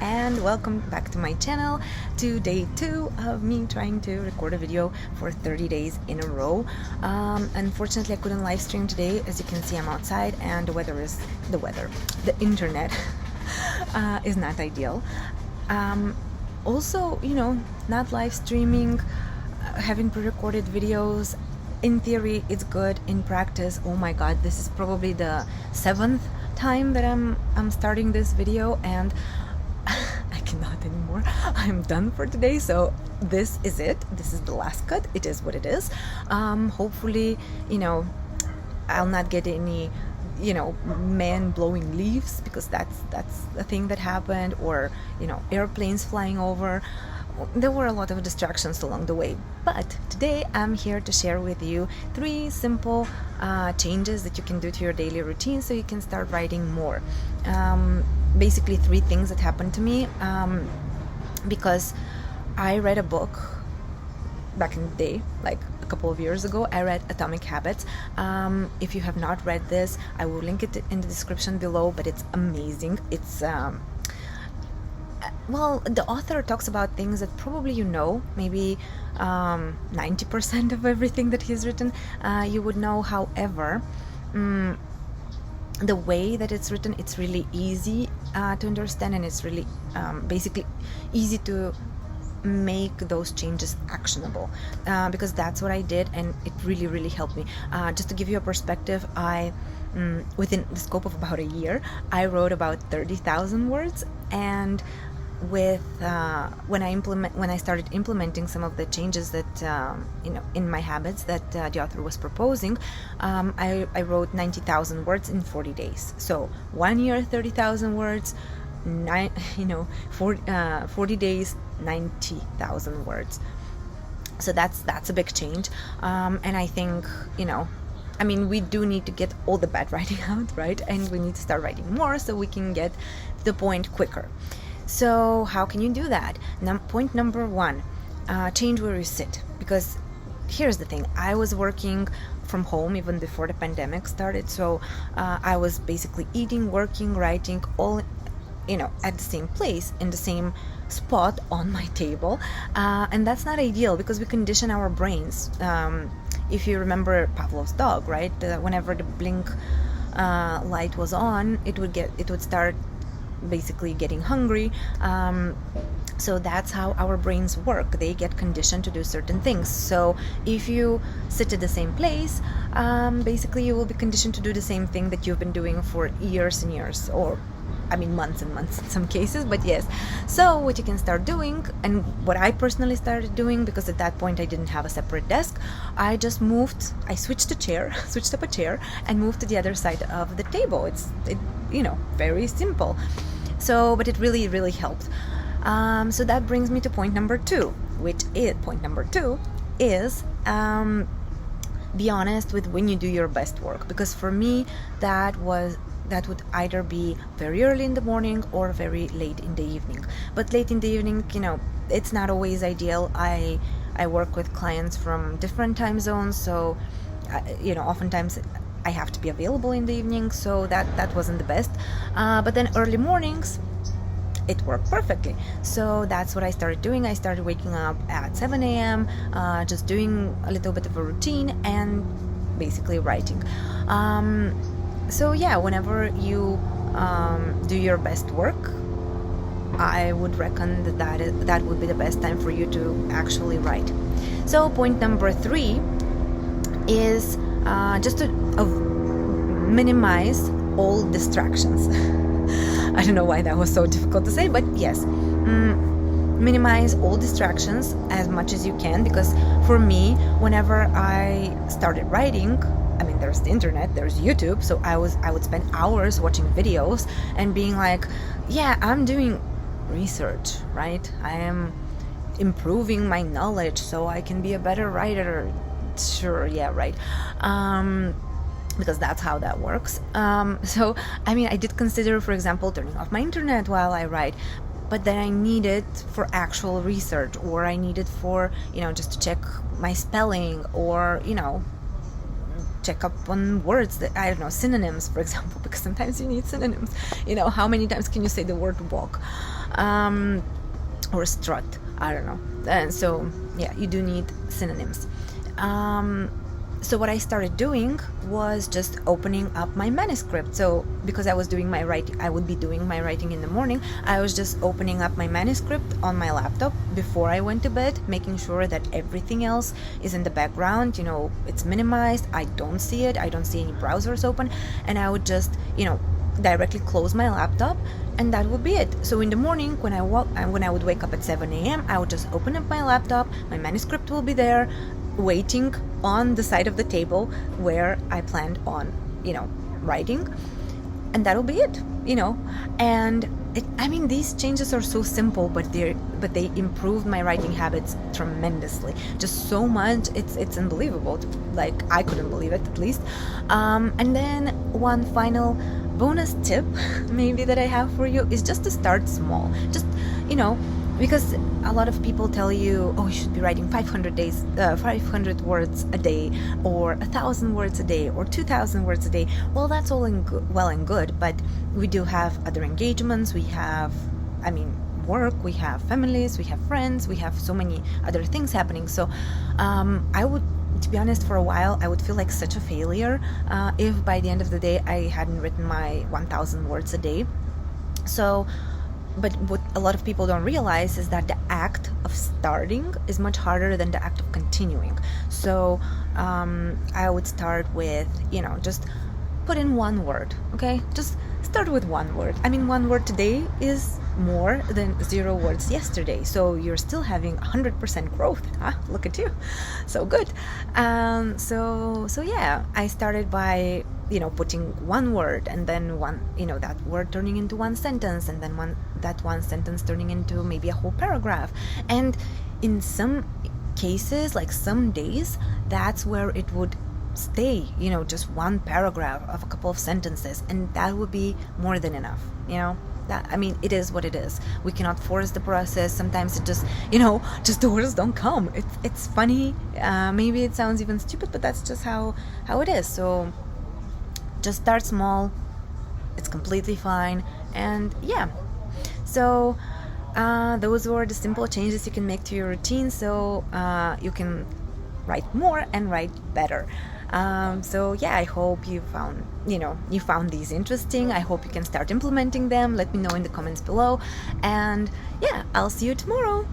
and welcome back to my channel, to day 2 of me trying to record a video for 30 days in a row. Unfortunately I couldn't live stream today. As you can see, I'm outside and the internet is not ideal. Also, not live streaming, having pre-recorded videos, in theory it's good. In practice, oh my god, this is probably the 7th time that I'm starting this video, and I cannot anymore. I'm done for today, so this is it. This is the last cut. It is what it is. Hopefully, I'll not get any man blowing leaves, because that's a thing that happened, or airplanes flying over. There were a lot of distractions along the way, but today I'm here to share with you 3 simple changes that you can do to your daily routine so you can start writing more. Basically 3 things that happened to me because I read a book back in the day, like a couple of years ago. I read Atomic Habits. If you have not read this, I will link it in the description below, but it's amazing. It's well, the author talks about things that probably maybe 90% of everything that he's written you would know. However, the way that it's written, it's really easy to understand, and it's really basically easy to make those changes actionable, because that's what I did, and it really helped me. Just to give you a perspective, within the scope of about a year, I wrote about 30,000 words, and with when I started implementing some of the changes that in my habits that the author was proposing, I wrote 90,000 words in 40 days. So 1 year 30,000 words, 40 days 90,000 words. So that's a big change, and I think we do need to get all the bad writing out, right? And we need to start writing more so we can get to the point quicker. So how can you do that? Point number 1, change where you sit. Because here's the thing, I was working from home even before the pandemic started, so I was basically eating, working, writing, all at the same place, in the same spot on my table, and that's not ideal because we condition our brains. If you remember Pavlov's dog, right? Whenever the blink light was on, it would start basically getting hungry. So that's how our brains work. They get conditioned to do certain things. So if you sit at the same place, basically you will be conditioned to do the same thing that you've been doing for years and years, or months and months in some cases, but yes. So what you can start doing, and what I personally started doing, because at that point I didn't have a separate desk, I switched up a chair and moved to the other side of the table. It's very simple. So, but it really helped. So that brings me to point number 2, is be honest with when you do your best work, because for me that would either be very early in the morning or very late in the evening. But late in the evening, it's not always ideal. I work with clients from different time zones, so oftentimes I have to be available in the evening, so that wasn't the best. But then early mornings, it worked perfectly. So that's what I started doing. I started waking up at 7 a.m., just doing a little bit of a routine and basically writing. So yeah, whenever you do your best work, I would reckon that would be the best time for you to actually write. So point number 3 is just to minimize all distractions. I don't know why that was so difficult to say, but yes, minimize all distractions as much as you can, because for me, whenever I started writing, there's the internet, there's YouTube, so I would spend hours watching videos and being like, yeah, I'm doing research, right? I am improving my knowledge so I can be a better writer. Sure, yeah, right. Because that's how that works. So I did consider, for example, turning off my internet while I write, but then I need it for actual research, or I need it for just to check my spelling, or check up on words that, I don't know, synonyms, for example, because sometimes you need synonyms. How many times can you say the word walk, or strut? I don't know. And so yeah, you do need synonyms. So what I started doing was just opening up my manuscript. So because I would be doing my writing in the morning, I was just opening up my manuscript on my laptop before I went to bed, making sure that everything else is in the background, it's minimized, I don't see it, I don't see any browsers open, and I would just, directly close my laptop, and that would be it. So in the morning when I would wake up at 7 a.m., I would just open up my laptop, my manuscript will be there, waiting on the side of the table where I planned on, writing, and that'll be it, and these changes are so simple, but they improved my writing habits tremendously, just so much. It's unbelievable. Like, I couldn't believe it, at least. And then one final bonus tip maybe that I have for you is just to start small. Just, because a lot of people tell you, oh, you should be writing 500 words a day, or 1,000 words a day, or 2,000 words a day. Well, that's all well and good, but we do have other engagements. We have, work, we have families, we have friends, we have so many other things happening. So to be honest, for a while, I would feel like such a failure if by the end of the day I hadn't written my 1,000 words a day. So, but what a lot of people don't realize is that the act of starting is much harder than the act of continuing. So I would start with, just put in one word, okay? Just start with one word. One word today is more than 0 words yesterday. So you're still having 100% growth. Look at you. So good. So yeah, I started by, putting one word, and then that word turning into one sentence, and then that one sentence turning into maybe a whole paragraph. And in some cases, like some days, that's where it would stay, just one paragraph of a couple of sentences, and that would be more than enough. It is what it is. We cannot force the process. Sometimes it just, just the words don't come. It's funny. Maybe it sounds even stupid, but that's just how it is. So just start small. It's completely fine. And yeah. So those were the simple changes you can make to your routine, so you can write more and write better. So yeah, I hope you found these interesting. I hope you can start implementing them. Let me know in the comments below, and yeah, I'll see you tomorrow.